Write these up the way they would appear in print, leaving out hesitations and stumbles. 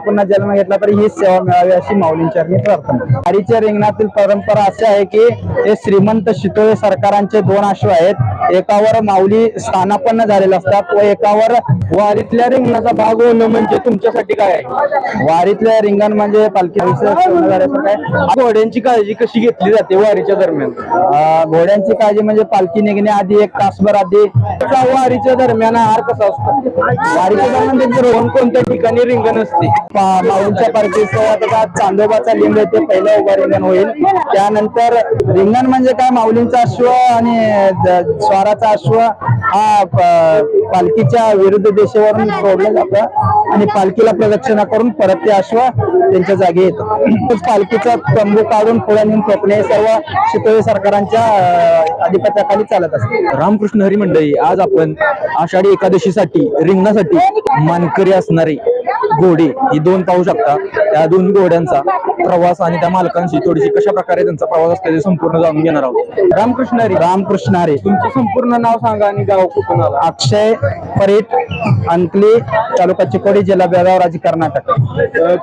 पुन्हा जन्म घेतला तरी ही सेवा मिळावी अशी माऊलींचरणी प्रार्थना. वारीच्या रिंगणातील परंपरा अशी आहे की हे श्रीमंत शितोळे सरकारांचे 2 अश्व आहेत. एकावर माऊली स्थानापन्न झालेले असतात व एकावर वारीतल्या रिंगणाचा भाग होणं म्हणजे तुमच्यासाठी काय आहे? वारीतल्या रिंगण म्हणजे पालखी घोड्यांची काळजी कशी घेतली जाते वारीच्या दरम्यान? घोड्यांची काळजी म्हणजे पालखी निघण्याआधी 1 तासभर आधी वारीच्या दरम्यान आहार कसा असतो? वारीच्या दरम्यान त्यांची कोणत्या ठिकाणी रिंगण असते? माऊलींच्या पालखीचं चांदोबाचा लिंब येते पहिलं उभा रिंगण होईल. त्यानंतर रिंगण म्हणजे काय माऊलींचा अश्व आणि स्वाराचा अश्व हा पालखीच्या विरुद्ध दिशेवरून सोडलं जातं आणि पालखीला प्रदक्षिणा करून परत ते अश्व त्यांच्या जागी येतं. पालखीचा तंबू काढून पुढे नेऊन ठोकणे सर्व शितोळे सरकारांच्या आधिपत्याखाली चालत असते. रामकृष्ण हरी मंडळी, आज आपण आषाढी एकादशीसाठी रिंगणासाठी मानकरी असणारी घोडी ही 2 पाहू शकता. त्या 2 घोड्यांचा प्रवास आणि त्या मालकांशी थोडीशी कशा प्रकारे त्यांचा प्रवास असतो ते संपूर्ण जाणून घेणार आहोत. रामकृष्ण हरी. रामकृष्ण हरी. तुमचं संपूर्ण नाव सांगा आणि गाव कुठून आला? अक्षय परीट, अंकली, तालुका चिकोडी, जिल्हा बेळगाव, राज्य कर्नाटक.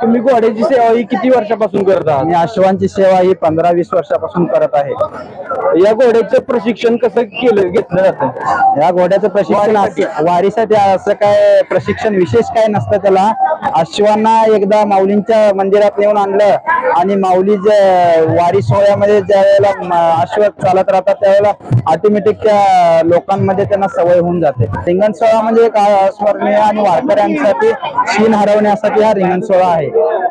तुम्ही घोड्याची सेवा ही किती वर्षापासून करत आहात? मी अश्वांची सेवा ही 15-20 वर्षापासून करत आहे. या घोड्याचं प्रशिक्षण कसं घेतलं जातं? या घोड्याचं प्रशिक्षण वारीसाठी असं काय प्रशिक्षण विशेष काय नसतं. त्याला अश्वांना एकदा माऊलींच्या मंदिरात नेऊन आणलं आणि माऊली वारी सोहळ्यामध्ये ज्या वेळेला अश्व चालत राहतात त्यावेळेला ऑटोमॅटिक त्या लोकांमध्ये त्यांना सवय होऊन जाते. रिंगण सोहळा म्हणजे एक स्मरणीय आणि वारकऱ्यांसाठी शीण हरवण्यासाठी हा रिंगण सोहळा आहे.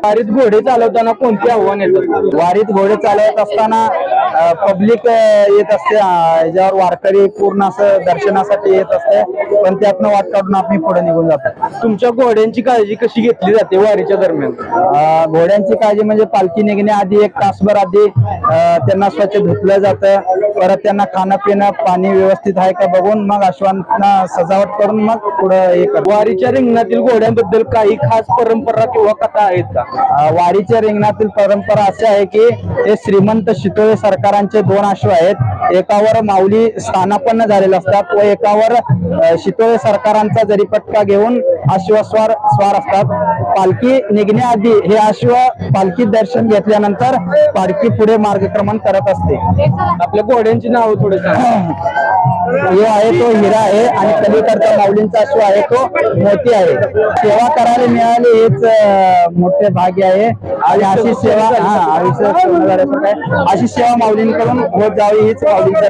वारीत घोडे चालवताना कोणते आव्हान येतात? वारीत घोडे चालवत असताना पब्लिक येत असते, याच्यावर वारकरी पूर्ण असं दर्शनासाठी येत असते, पण त्यातनं वाट काढून आपण पुढे निघून जातो. तुमच्या घोड्यांची काळजी कशी घेतली जाते वारीच्या दरम्यान? घोड्यांची काळजी म्हणजे पालखी निघण्याआधी 1 तासभर आधी त्यांना स्वच्छ धुतलं जातं. परत त्यांना खाणं पिणं पाणी व्यवस्थित आहे का बघून मग अश्वांना सजावट करून मग पुढे हे करतो. वारीच्या रिंगणातील घोड्यांबद्दल काही खास परंपरा किंवा कथा आहेत का? वारीच्या रिंगणातील परंपरा अशी आहे की हे श्रीमंत शितोळे सरकारांचे 2 अश्व आहेत. एकावर माऊली स्थानापन्न झालेले असतात व एकावर शितोळे सरकारांचा जरीपटका घेऊन अश्वस्वार असतात. पालखी निघण्याआधी हे अश्व पालखी दर्शन घेतल्यानंतर पालखी पुढे मार्गक्रमण करत असते. आपल्या घोड्यांची नाव थोडे हे आहे तो हिरा आहे आणि पलीकडचा माऊलींचा अश्व आहे तो मोती आहे. सेवा करायला मिळाली हेच मोठे भाग्य आहे आणि अशी सेवा अशी सेवा माऊलींकडून होत जावी हीच माऊलींच्या.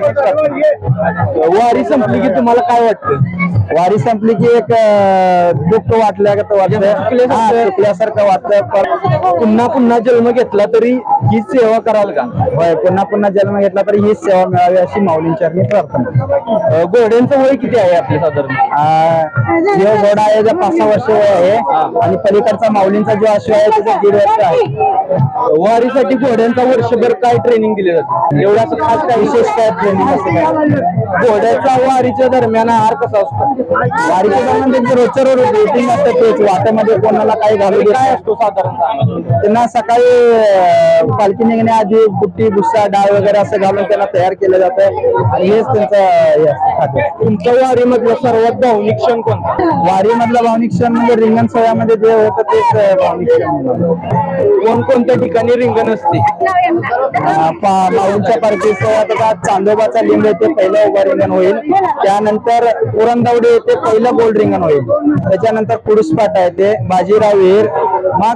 वारी संपली की तुम्हाला काय वाटतं? वारी संपली की एक दुःख वाटल्यासारखं वाटतं. पुन्हा जन्म घेतला तरी ही सेवा कराल का? होय, पुन्हा जन्म घेतला तरी ही सेवा मिळावी अशी माऊलींचरणी प्रार्थना. घोड्यांचं वय किती आहे आपले साधारण? जो घोडा आहे 5-6 वर्ष वय आहे आणि पलीकडचा माऊलींचा जो अश्व आहे त्याचा 1.5 वर्ष आहे. वारीसाठी घोड्यांचा वर्षभर काय ट्रेनिंग दिले जाते? एवढा खास काय विशेष काय ट्रेनिंग असते? घोड्याचा वारीच्या दरम्यान आहार कसा असतो? वारीच्या दरम्यान त्यांचे रोजच्या रोज रुटीन असतं. तेच वाटेमध्ये कोणाला काही घालू काय असतो साधारण? त्यांना सकाळी पालखी निघण्याआधी बुट्टी भुस्सा डाळ वगैरे असं घालून त्यांना तयार केलं जातं आणि हेच त्यांचं खाद्य. तुमच्या वारीमधला सर्वात भावनिक क्षण कोणता? वारीमधला भावनिक क्षण म्हणजे रिंगण सोहळ्यामध्ये जे होतं तेच भावनिक क्षण. कोणकोणत्या ठिकाणी रिंगण असते? माऊलींच्या पालखीचं चांदोबाचा लिंब येते पहिलं उभा रिंगण होईल. त्यानंतर पुरंदवडी येथे पहिलं गोल रिंगण होईल. त्याच्यानंतर कुडुसपाटा येते, बाजीराव विहीर, मग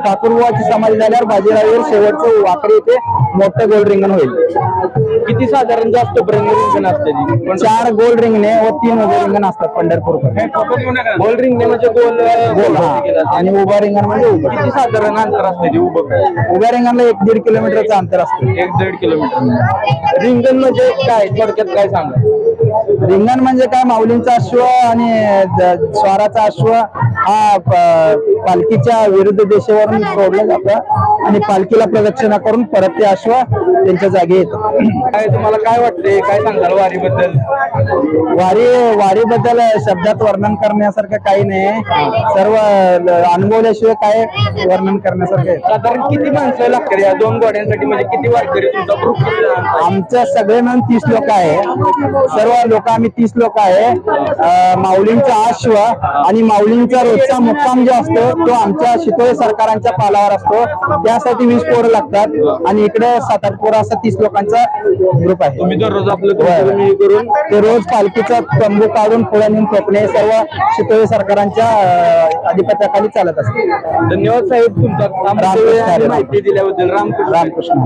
ठाकूरवाची समाधी झाल्यावर बाजीराव विहीर, शेवटचं वाकडी येथे मोठं गोल रिंगण होईल. किती साधारण जास्त रिंगण असते? 4 गोल रिंगणे व 3 उभे रिंगण असतात पंढरपूर. गोल रिंगणे म्हणजे गोल आणि उभा रिंगण म्हणजे किती साधारण अंतर असते? उभ्या रिंगणला 1-1.5 किलोमीटरचं अंतर असतं. 1-1.5 किलोमीटर. रिंगण म्हणजे काय, थोडक्यात काय सांगा? रिंगण म्हणजे काय माऊलींचा अश्व आणि स्वाराचा अश्व हा पालखीच्या विरुद्ध दिशेवरून सोडलं जातं आणि पालखीला प्रदक्षिणा करून परत ते अश्व त्यांच्या जागी येतात. काय तुम्हाला काय वाटतंय, काय सांगाल वारीबद्दल? वारीबद्दल शब्दात वर्णन करण्यासारखं काही नाही, सर्व अनुभवल्याशिवाय काय वर्णन करण्यासारखं आहे. साधारण किती माणसं लागतात या 2 घोड्यांसाठी, म्हणजे किती वारकरी तुमचा ग्रुप? आमचं सगळे मिळून 30 लोक आहे. सर्व लोक आम्ही 30 लोक आहे. माऊलींचा अश्व आणि माऊलींचा रोजचा मुक्काम जो असतो तो आमच्या शितोळे सरकारांच्या पालावर असतो. त्यासाठी 20 पोरं लागतात आणि इकडे 7-8 पोरं असा 30 लोकांचा ग्रुप आहे. तुम्ही दररोज आपलं करून ते रोज पालखीचा तंबू काढून पुढे नेऊन ठोकणे सर्व शितोळे सरकारांच्या अधिपत्याखाली चालत असते. धन्यवाद साहेब तुमचा रामकृष्ण हरी. माहिती दिल्याबद्दल. रामकृष्ण. रामकृष्ण.